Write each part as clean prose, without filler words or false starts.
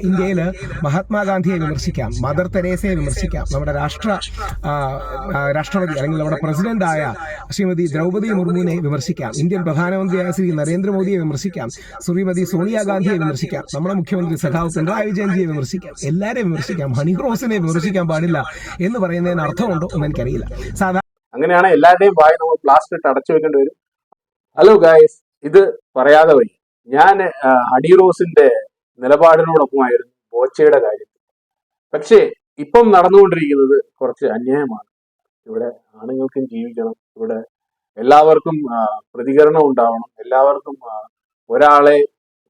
ഇന്ത്യയിൽ മഹാത്മാഗാന്ധിയെ വിമർശിക്കാം, മദർ തെരേസയെ വിമർശിക്കാം, നമ്മുടെ രാഷ്ട്രപതി അല്ലെങ്കിൽ നമ്മുടെ പ്രസിഡന്റായ ശ്രീമതി ദ്രൗപദി മുർമുവിനെ വിമർശിക്കാം, ഇന്ത്യൻ പ്രധാനമന്ത്രിയായ ശ്രീ നരേന്ദ്രമോദിയെ വിമർശിക്കാം, ശ്രീമതി സോണിയാഗാന്ധിയെ വിമർശിക്കാം, നമ്മുടെ മുഖ്യമന്ത്രി സഖാവ് പിണറായി വിജയൻജിയെ വിമർശിക്കാം, എല്ലാവരെയും വിമർശിക്കാം. ഹണി റോസിനെ വിമർശിക്കാൻ പാടില്ല എന്ന് പറയുന്നതിന് അർത്ഥമുണ്ടോ എന്ന് എനിക്കറിയില്ല. അങ്ങനെയാണ് എല്ലാവരുടെയും വായി നമ്മൾ പ്ലാസ്റ്റർ ഇട്ട് അടച്ചു വെക്കേണ്ടി വരും. ഹലോ ഗായ്സ്, ഇത് പറയാതെ വഴി ഞാൻ ഹണി റോസിന്റെ നിലപാടിനോടൊപ്പമായിരുന്നു ബോച്ചയുടെ കാര്യം. പക്ഷേ ഇപ്പം നടന്നുകൊണ്ടിരിക്കുന്നത് കുറച്ച് അന്യായമാണ്. ഇവിടെ ആണുങ്ങൾക്കും ജീവിക്കണം, ഇവിടെ എല്ലാവർക്കും പ്രതികരണം ഉണ്ടാവണം, എല്ലാവർക്കും ഒരാളെ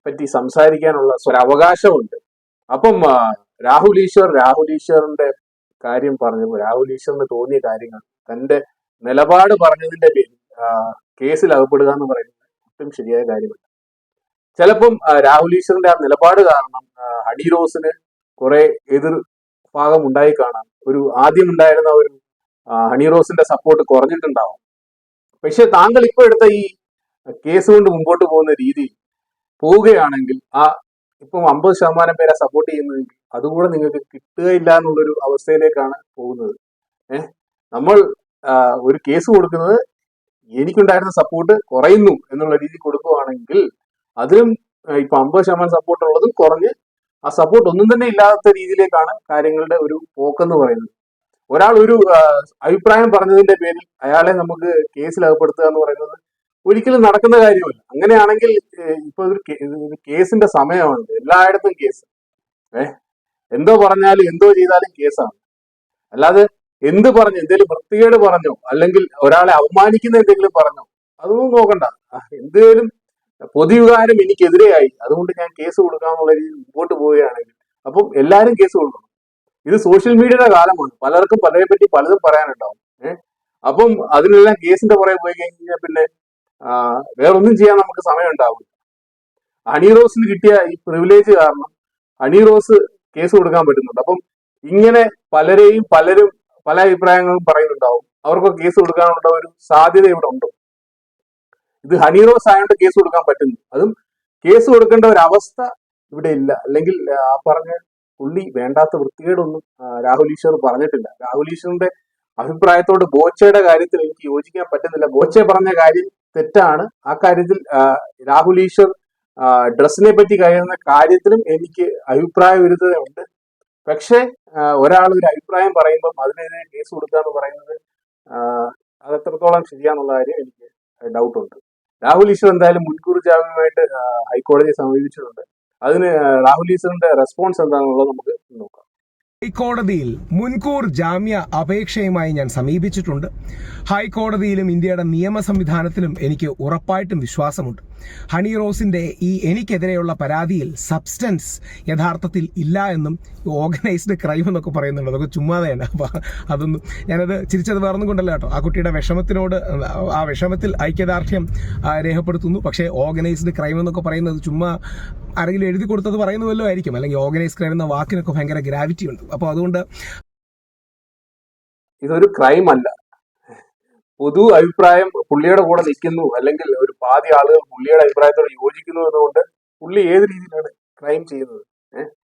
പറ്റി സംസാരിക്കാനുള്ള ഒരവകാശമുണ്ട്. അപ്പം രാഹുൽ ഈശ്വറിന്റെ കാര്യം പറഞ്ഞപ്പോൾ രാഹുൽ ഈശ്വറിന് തോന്നിയ കാര്യങ്ങൾ, തന്റെ നിലപാട് പറഞ്ഞതിന്റെ പേരിൽ കേസിൽ അകപ്പെടുക എന്ന് പറയുന്നത് ഒട്ടും ശരിയായ കാര്യമല്ല. ചിലപ്പം രാഹുൽ ഈശ്വറിന്റെ ആ നിലപാട് കാരണം ഹണി റോസിന് കുറെ എതിർ ഭാഗം ഉണ്ടായി കാണാം. ആദ്യം ഉണ്ടായിരുന്ന ഒരു ഹണി റോസിന്റെ സപ്പോർട്ട് കുറഞ്ഞിട്ടുണ്ടാവും. പക്ഷെ താങ്കൾ ഇപ്പൊ എടുത്ത ഈ കേസ് കൊണ്ട് മുമ്പോട്ട് പോകുന്ന രീതി പോവുകയാണെങ്കിൽ ഇപ്പം 50% പേരെ സപ്പോർട്ട് ചെയ്യുന്നതെങ്കിൽ അതുകൂടെ നിങ്ങൾക്ക് കിട്ടുകയില്ല എന്നുള്ളൊരു അവസ്ഥയിലേക്കാണ് പോകുന്നത്. നമ്മൾ ഒരു കേസ് കൊടുക്കുന്നത് എനിക്കുണ്ടായിരുന്ന സപ്പോർട്ട് കുറയുന്നു എന്നുള്ള രീതി കൊടുക്കുകയാണെങ്കിൽ അതിലും ഇപ്പൊ 50% സപ്പോർട്ട് ഉള്ളതും കുറഞ്ഞ് ആ സപ്പോർട്ട് ഒന്നും തന്നെ ഇല്ലാത്ത രീതിയിലേക്കാണ് കാര്യങ്ങളുടെ ഒരു പോക്കെന്ന് പറയുന്നത്. ഒരാൾ ഒരു അഭിപ്രായം പറഞ്ഞതിന്റെ പേരിൽ അയാളെ നമുക്ക് കേസിൽ അകപ്പെടുത്തുക എന്ന് പറയുന്നത് ഒരിക്കലും നടക്കുന്ന കാര്യമല്ല. അങ്ങനെയാണെങ്കിൽ ഇപ്പൊ ഒരു കേസിന്റെ സമയമാണ്, എല്ലായിടത്തും കേസ്. എന്തോ പറഞ്ഞാലും എന്തോ ചെയ്താലും കേസാണ്. അല്ലാതെ എന്ത് പറഞ്ഞു, എന്തെങ്കിലും വൃത്തികേട് പറഞ്ഞോ അല്ലെങ്കിൽ ഒരാളെ അവമാനിക്കുന്ന എന്തെങ്കിലും പറഞ്ഞോ അതൊന്നും നോക്കണ്ട. എന്തെങ്കിലും പൊതുവികാരം എനിക്കെതിരെയായി, അതുകൊണ്ട് ഞാൻ കേസ് കൊടുക്കാന്നുള്ള രീതിയിൽ മുമ്പോട്ട് പോവുകയാണെങ്കിൽ അപ്പം എല്ലാവരും കേസ് കൊടുക്കണം. ഇത് സോഷ്യൽ മീഡിയയുടെ കാലമാണ്, പലർക്കും പലരെ പറ്റി പലതും പറയാനുണ്ടാവും. അപ്പം അതിനെല്ലാം കേസിന്റെ പുറകെ പോയി കഴിഞ്ഞാൽ പിന്നെ വേറൊന്നും ചെയ്യാൻ നമുക്ക് സമയം ഉണ്ടാവില്ല. ഹണി റോസിന് കിട്ടിയ ഈ പ്രിവിലേജ് കാരണം ഹണി റോസ് കേസ് കൊടുക്കാൻ പറ്റുന്നുണ്ട്. അപ്പം ഇങ്ങനെ പലരും പല അഭിപ്രായങ്ങളും പറയുന്നുണ്ടാവും. അവർക്ക് കേസ് കൊടുക്കാനുള്ള ഒരു സാധ്യത ഇവിടെ ഉണ്ടോ? ഇത് ഹണി റോസ് ആയതുകൊണ്ട് കേസ് കൊടുക്കാൻ പറ്റുന്നു. അതും കേസ് കൊടുക്കേണ്ട ഒരു അവസ്ഥ ഇവിടെ ഇല്ല. അല്ലെങ്കിൽ പറഞ്ഞ പുള്ളി വേണ്ടാത്ത വൃത്തികേടൊന്നും രാഹുൽ ഈശ്വർ പറഞ്ഞിട്ടില്ല. രാഹുൽ ഈശ്വറിന്റെ അഭിപ്രായത്തോട് ബോച്ചയുടെ കാര്യത്തിൽ എനിക്ക് യോജിക്കാൻ പറ്റുന്നില്ല. ബോച്ച പറഞ്ഞ കാര്യം തെറ്റാണ്. ആ കാര്യത്തിൽ രാഹുൽ ഈശ്വർ ഡ്രസ്സിനെ പറ്റി കഴിയുന്ന കാര്യത്തിലും എനിക്ക് അഭിപ്രായ വിരുദ്ധതയുണ്ട്. പക്ഷെ ഒരാൾ ഒരു അഭിപ്രായം പറയുമ്പം അതിനെതിരെ കേസ് കൊടുക്കുക എന്ന് പറയുന്നത് അത് എത്രത്തോളം ശരിയാന്നുള്ള കാര്യം എനിക്ക് ഡൗട്ടുണ്ട്. രാഹുൽ ഈശ്വർ എന്തായാലും മുൻകൂർ ജാമ്യമായിട്ട് ഹൈക്കോടതിയെ സമീപിച്ചിട്ടുണ്ട്. അതിന് രാഹുൽ ഈശ്വറിന്റെ റെസ്പോൺസ് എന്താണെന്നുള്ളത് നമുക്ക് നോക്കാം. ഹൈക്കോടതിയിൽ മുൻകൂർ ജാമ്യ അപേക്ഷയുമായി ഞാൻ സമീപിച്ചിട്ടുണ്ട്. ഹൈക്കോടതിയിലും ഇന്ത്യയുടെ നിയമ സംവിധാനത്തിലും എനിക്ക് ഉറപ്പായിട്ടും വിശ്വാസമുണ്ട്. ഹണി റോസിന്റെ ഈ എനിക്കെതിരെയുള്ള പരാതിയിൽ സബ്സ്റ്റൻസ് യഥാർത്ഥത്തിൽ ഇല്ല എന്നും ഓർഗനൈസ്ഡ് ക്രൈം എന്നൊക്കെ പറയുന്നുണ്ട്. അതൊക്കെ ചുമ്മാതെയാണ്. അപ്പോൾ അതൊന്നും ഞാനത് ചിരിച്ചത് വേർന്നുകൊണ്ടല്ല കേട്ടോ. ആ കുട്ടിയുടെ വിഷമത്തിനോട് ആ വിഷമത്തിൽ ഐക്യദാർഢ്യം രേഖപ്പെടുത്തുന്നു. പക്ഷേ ഓർഗനൈസ്ഡ് ക്രൈം എന്നൊക്കെ പറയുന്നത് ചുമ്മാ ആരെങ്കിലും എഴുതി കൊടുത്തത് പറയുന്ന വല്ലതും ആയിരിക്കും. അല്ലെങ്കിൽ ഓർഗനൈസ്ഡ് ക്രൈം എന്ന വാക്കിനൊക്കെ ഭയങ്കര ഗ്രാവിറ്റി ഉണ്ട്. അപ്പോൾ അതുകൊണ്ട് ഇതൊരു ക്രൈം അല്ല. പൊതു അഭിപ്രായം പുള്ളിയുടെ കൂടെ നിൽക്കുന്നു, അല്ലെങ്കിൽ ഒരു പാതി ആളുകൾ പുള്ളിയുടെ അഭിപ്രായത്തോട് യോജിക്കുന്നു എന്നുകൊണ്ട് പുള്ളി ഏത് രീതിയിലാണ് ക്രൈം ചെയ്യുന്നത്?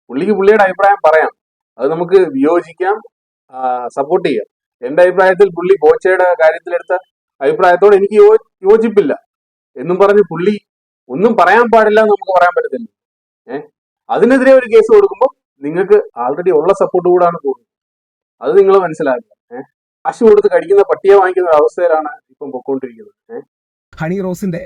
പുള്ളിക്ക് പുള്ളിയുടെ അഭിപ്രായം പറയാം, അത് നമുക്ക് വിയോജിക്കാം, സപ്പോർട്ട് ചെയ്യാം. എന്റെ അഭിപ്രായത്തിൽ പുള്ളി ബോച്ചയുടെ കാര്യത്തിലെടുത്ത അഭിപ്രായത്തോട് എനിക്ക് യോജിപ്പില്ല എന്നും പറഞ്ഞ് പുള്ളി ഒന്നും പറയാൻ പാടില്ല എന്ന് നമുക്ക് പറയാൻ പറ്റത്തില്ല. അതിനെതിരെ ഒരു കേസ് കൊടുക്കുമ്പോൾ നിങ്ങൾക്ക് ആൾറെഡി ഉള്ള സപ്പോർട്ട് കൂടാണ് പോകുന്നത്. അത് നിങ്ങൾ മനസ്സിലാക്കുക. കാശ് കൊടുത്ത് കടിക്കുന്ന പട്ടിയെ വാങ്ങിക്കുന്ന ഒരു അവസ്ഥയിലാണ് ഇപ്പം പൊക്കോണ്ടിരിക്കുന്നത്. ഹണി റോസിന്റെ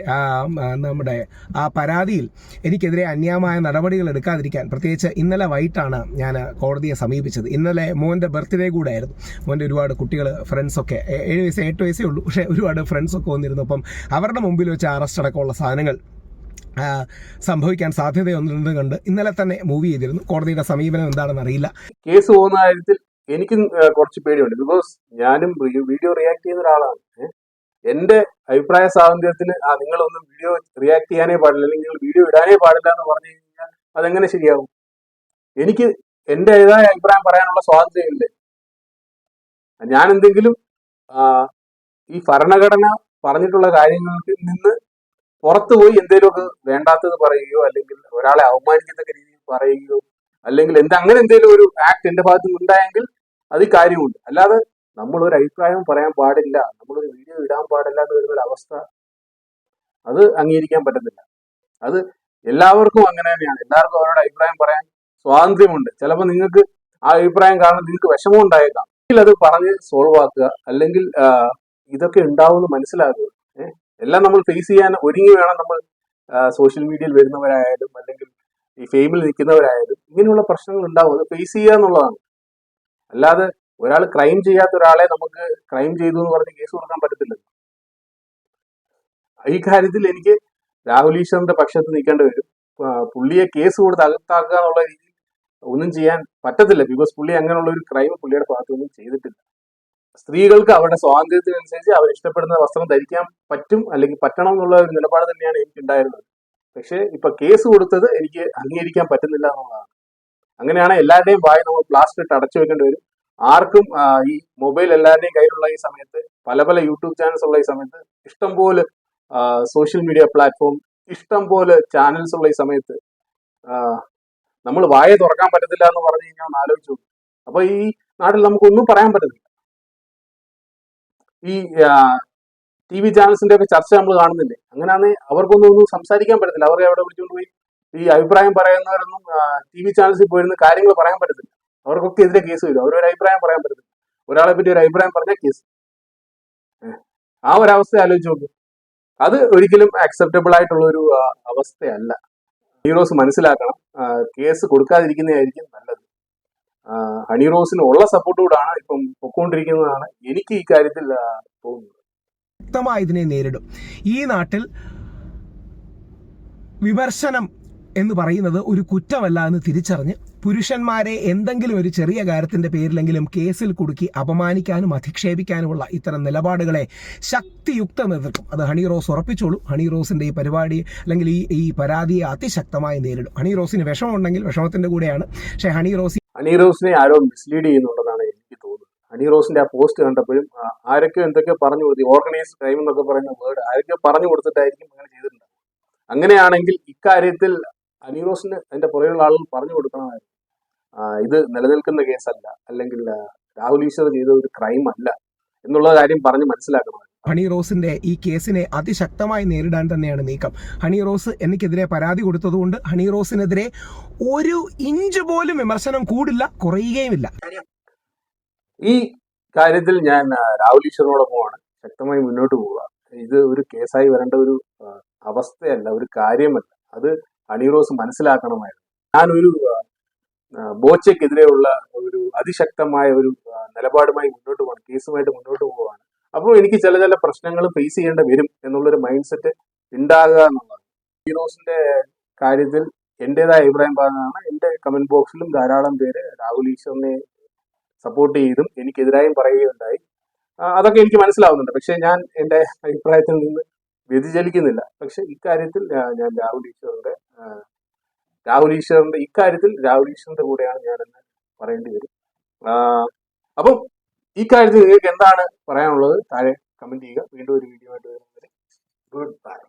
നമ്മുടെ ആ പരാതിയിൽ എനിക്കെതിരെ അന്യായമായ നടപടികൾ എടുക്കാതിരിക്കാൻ പ്രത്യേകിച്ച് ഇന്നലെ വൈകിട്ടാണ് ഞാൻ കോടതിയെ സമീപിച്ചത്. ഇന്നലെ മോൻ്റെ ബർത്ത്ഡേ കൂടെ ആയിരുന്നു. മോൻ്റെ ഒരുപാട് കുട്ടികൾ, ഫ്രണ്ട്സൊക്കെ 8 വയസ്സേ ഉള്ളൂ, പക്ഷേ ഒരുപാട് ഫ്രണ്ട്സൊക്കെ വന്നിരുന്നു. അപ്പം അവരുടെ മുമ്പിൽ വെച്ച് അറസ്റ്റ് അടക്കമുള്ള സാധനങ്ങൾ സംഭവിക്കാൻ സാധ്യതയൊന്നുണ്ടെന്ന് കണ്ട് ഇന്നലെ തന്നെ മൂവ് ചെയ്തിരുന്നു. കോടതിയുടെ സമീപനം എന്താണെന്ന് അറിയില്ല. കേസ് പോകുന്ന കാര്യത്തിൽ എനിക്കും കുറച്ച് പേടിയുണ്ട്. ബിക്കോസ് ഞാനും വീഡിയോ റിയാക്ട് ചെയ്യുന്ന ഒരാളാണ്. എന്റെ അഭിപ്രായ സ്വാതന്ത്ര്യത്തിന് നിങ്ങളൊന്നും വീഡിയോ റിയാക്ട് ചെയ്യാനേ പാടില്ല, അല്ലെങ്കിൽ നിങ്ങൾ വീഡിയോ ഇടാനേ പാടില്ല എന്ന് പറഞ്ഞു കഴിഞ്ഞാൽ അതെങ്ങനെ ശരിയാവും? എനിക്ക് എന്റേതായ അഭിപ്രായം പറയാനുള്ള സ്വാതന്ത്ര്യമില്ലേ? ഞാൻ എന്തെങ്കിലും ഈ ഭരണഘടന പറഞ്ഞിട്ടുള്ള കാര്യങ്ങളിൽ നിന്ന് പുറത്തു പോയി എന്തെങ്കിലുമൊക്കെ വേണ്ടാത്തത് പറയുകയോ അല്ലെങ്കിൽ ഒരാളെ അവമാനിക്കത്തക്ക രീതിയിൽ പറയുകയോ അല്ലെങ്കിൽ അങ്ങനെ എന്തെങ്കിലും ഒരു ആക്ട് എന്റെ ഭാഗത്ത് നിന്ന് ഉണ്ടായെങ്കിൽ അത് കാര്യമുണ്ട്. അല്ലാതെ നമ്മളൊരു അഭിപ്രായം പറയാൻ പാടില്ല, നമ്മളൊരു വീഡിയോ ഇടാൻ പാടില്ല എന്ന് വരുന്നൊരു അവസ്ഥ അത് അംഗീകരിക്കാൻ പറ്റത്തില്ല. അത് എല്ലാവർക്കും അങ്ങനെ തന്നെയാണ്. എല്ലാവർക്കും അവരുടെ അഭിപ്രായം പറയാൻ സ്വാതന്ത്ര്യമുണ്ട്. ചിലപ്പോൾ നിങ്ങൾക്ക് ആ അഭിപ്രായം കാരണം നിങ്ങൾക്ക് വിഷമം ഉണ്ടായേക്കാം. അത് പറഞ്ഞ് സോൾവ് ആക്കുക, അല്ലെങ്കിൽ ഇതൊക്കെ ഉണ്ടാവുമെന്ന് മനസ്സിലാക്കുക. എല്ലാം നമ്മൾ ഫേസ് ചെയ്യാൻ ഒരുങ്ങി വേണം നമ്മൾ സോഷ്യൽ മീഡിയയിൽ വരുന്നവരായാലും അല്ലെങ്കിൽ ഈ ഫെയിമിൽ നിൽക്കുന്നവരായാലും ഇങ്ങനെയുള്ള പ്രശ്നങ്ങൾ ഉണ്ടാവും. അത് ഫേസ് ചെയ്യുക എന്നുള്ളതാണ്. അല്ലാതെ ഒരാൾ ക്രൈം ചെയ്യാത്ത ഒരാളെ നമുക്ക് ക്രൈം ചെയ്തു എന്ന് പറഞ്ഞ് കേസ് കൊടുക്കാൻ പറ്റത്തില്ല. ഈ കാര്യത്തിൽ എനിക്ക് രാഹുൽ ഈശ്വറിന്റെ പക്ഷത്ത് നിൽക്കേണ്ടി വരും. പുള്ളിയെ കേസ് കൊടുത്ത് അകത്താക്കുക എന്നുള്ള രീതിയിൽ ഒന്നും ചെയ്യാൻ പറ്റത്തില്ല. ബിക്കോസ് പുള്ളി അങ്ങനെയുള്ള ഒരു ക്രൈം പുള്ളിയുടെ ഭാഗത്തൊന്നും ചെയ്തിട്ടില്ല. സ്ത്രീകൾക്ക് അവരുടെ സ്വാതന്ത്ര്യത്തിനനുസരിച്ച് അവർ ഇഷ്ടപ്പെടുന്ന വസ്ത്രം ധരിക്കാൻ പറ്റും അല്ലെങ്കിൽ പറ്റണം എന്നുള്ള ഒരു നിലപാട് തന്നെയാണ് എനിക്ക് ഉണ്ടായിരുന്നത്. പക്ഷേ ഇപ്പൊ കേസ് കൊടുത്തത് എനിക്ക് അംഗീകരിക്കാൻ പറ്റുന്നില്ല എന്നുള്ളതാണ്. അങ്ങനെയാണ് എല്ലാവരുടെയും വായി നമ്മൾ പ്ലാസ്റ്റർ ഇട്ട് അടച്ചു വെക്കേണ്ടി വരും. ആർക്കും ഈ മൊബൈൽ എല്ലാവരുടെയും കയ്യിലുള്ള ഈ സമയത്ത്, പല പല യൂട്യൂബ് ചാനൽസ് ഉള്ള ഈ സമയത്ത്, ഇഷ്ടംപോലെ സോഷ്യൽ മീഡിയ പ്ലാറ്റ്ഫോം, ഇഷ്ടം പോലെ ചാനൽസ് ഉള്ള ഈ സമയത്ത് നമ്മൾ വായ തുറക്കാൻ പറ്റത്തില്ല എന്ന് പറഞ്ഞു കഴിഞ്ഞാൽ ഒന്ന് ആലോചിച്ചു. അപ്പൊ ഈ നാട്ടിൽ നമുക്കൊന്നും പറയാൻ പറ്റത്തില്ല. ഈ TV ചാനൽസിന്റെ ഒക്കെ ചർച്ച നമ്മൾ കാണുന്നില്ലേ? അങ്ങനെയാണെങ്കിൽ അവർക്കൊന്നും സംസാരിക്കാൻ പറ്റത്തില്ല. അവരെ അവിടെ വിളിച്ചുകൊണ്ട് പോയി ഈ അഭിപ്രായം പറയുന്നവരൊന്നും TV ചാനൽസിൽ പോയിരുന്ന കാര്യങ്ങൾ പറയാൻ പറ്റത്തില്ല. അവർക്കൊക്കെ എതിരെ കേസ് വരും. അവരൊരു അഭിപ്രായം പറയാൻ പറ്റത്തില്ല. ഒരാളെ പറ്റി ഒരു അഭിപ്രായം പറഞ്ഞാൽ കേസ്. ആ ഒരു അവസ്ഥ ആലോചിച്ച് നോക്കും. അത് ഒരിക്കലും അക്സെപ്റ്റബിൾ ആയിട്ടുള്ള ഒരു അവസ്ഥയല്ല. ഹണി മനസ്സിലാക്കണം. കേസ് കൊടുക്കാതിരിക്കുന്നതായിരിക്കും നല്ലത്. ഹണി റോസിന് ഉള്ള സപ്പോർട്ടോടാണ് ഇപ്പം പൊക്കോണ്ടിരിക്കുന്നതാണ് എനിക്ക് ഈ കാര്യത്തിൽ തോന്നുന്നത്. ശക്തമായി ഇതിനെ നേരിടും. ഈ നാട്ടിൽ വിമർശനം എന്ന് പറയുന്നത് ഒരു കുറ്റമല്ല എന്ന് തിരിച്ചറിഞ്ഞ് പുരുഷന്മാരെ എന്തെങ്കിലും ഒരു ചെറിയ കാര്യത്തിന്റെ പേരിലെങ്കിലും കേസിൽ കുടുക്കി അപമാനിക്കാനും അധിക്ഷേപിക്കാനുമുള്ള ഇത്തരം നിലപാടുകളെ ശക്തിയുക്തം എതിർക്കും. അത് ഹണി റോസ് ഉറപ്പിച്ചോളൂ. ഹണി റോസിന്റെ ഈ പരിപാടി അല്ലെങ്കിൽ ഈ പരാതിയെ അതിശക്തമായി നേരിടും. ഹണി റോസിന് വിഷമമുണ്ടെങ്കിൽ വിഷമത്തിന്റെ കൂടെയാണ്. പക്ഷേ ഹണി റോസിനെ ആരോ മിസ്ലീഡ് ചെയ്യുന്നുണ്ടെന്നാണ് എനിക്ക് തോന്നുന്നത്. ഹണി റോസിന്റെ ആ പോസ്റ്റ് കണ്ടപ്പോഴും ആരൊക്കെ എന്തൊക്കെ പറഞ്ഞു കൊടുത്തു, ഓർഗനൈസ്ഡ് ക്രൈം എന്നൊക്കെ പറയുന്ന വേർഡ് ആരൊക്കെ പറഞ്ഞു കൊടുത്തിട്ടായിരിക്കും അങ്ങനെ ചെയ്തിട്ടുണ്ട്. അങ്ങനെയാണെങ്കിൽ ഇക്കാര്യത്തിൽ ഹണി റോസിന് അതിന്റെ പുറകിലുള്ള ആളുകൾ പറഞ്ഞു കൊടുക്കണമായിരുന്നു. ഇത് നിലനിൽക്കുന്ന കേസല്ല, അല്ലെങ്കിൽ രാഹുൽ ഈശ്വർ ചെയ്ത ഒരു ക്രൈം അല്ല എന്നുള്ള കാര്യം പറഞ്ഞ് മനസ്സിലാക്കണം. ഹണി റോസിന്റെ ഈ കേസിനെ അതിശക്തമായി നേരിടാൻ തന്നെയാണ് നീക്കം. ഹണി റോസ് എനിക്കെതിരെ പരാതി കൊടുത്തതുകൊണ്ട് ഹണി റോസിനെതിരെ ഒരു ഇഞ്ച് പോലും വിമർശനം കൂടില്ല, കുറയുകയുമില്ല. ഈ കാര്യത്തിൽ ഞാൻ രാഹുൽ ഈശ്വറിനോടൊപ്പമാണ്. ശക്തമായി മുന്നോട്ട് പോവുക. ഇത് ഒരു കേസായി വരേണ്ട ഒരു അവസ്ഥയല്ല, ഒരു കാര്യമല്ല. അത് ഹണി റോസ് മനസ്സിലാക്കണമായിരുന്നു. ഞാനൊരു ബോച്ചയ്ക്കെതിരെയുള്ള ഒരു അതിശക്തമായ ഒരു നിലപാടുമായി മുന്നോട്ട് പോകണം, കേസുമായിട്ട് മുന്നോട്ട് പോവുകയാണ്. അപ്പോൾ എനിക്ക് ചില പ്രശ്നങ്ങൾ ഫേസ് ചെയ്യേണ്ടി വരും എന്നുള്ളൊരു മൈൻഡ് സെറ്റ് ഉണ്ടാകുക എന്നുള്ളതാണ്. ഹണി റോസിന്റെ കാര്യത്തിൽ എന്റേതായ അഭിപ്രായം പറഞ്ഞതാണ്. എന്റെ കമന്റ് ബോക്സിലും ധാരാളം പേര് രാഹുൽ ഈശ്വറിനെ സപ്പോർട്ട് ചെയ്തും എനിക്കെതിരായും പറയുകയുണ്ടായി. അതൊക്കെ എനിക്ക് മനസ്സിലാവുന്നുണ്ട്. പക്ഷെ ഞാൻ എന്റെ അഭിപ്രായത്തിൽ നിന്ന് വ്യതിചലിക്കുന്നില്ല. പക്ഷെ ഇക്കാര്യത്തിൽ ഞാൻ രാഹുൽ ഈശ്വറിന്റെ കൂടെയാണ് ഞാനെന്ന് പറയേണ്ടി വരും. അപ്പം ഈ കാര്യത്തിൽ നിങ്ങൾക്ക് എന്താണ് പറയാനുള്ളത് താഴെ കമന്റ് ചെയ്യുക. വീണ്ടും ഒരു വീഡിയോ ആയിട്ട് വരുന്നത്. Good bye.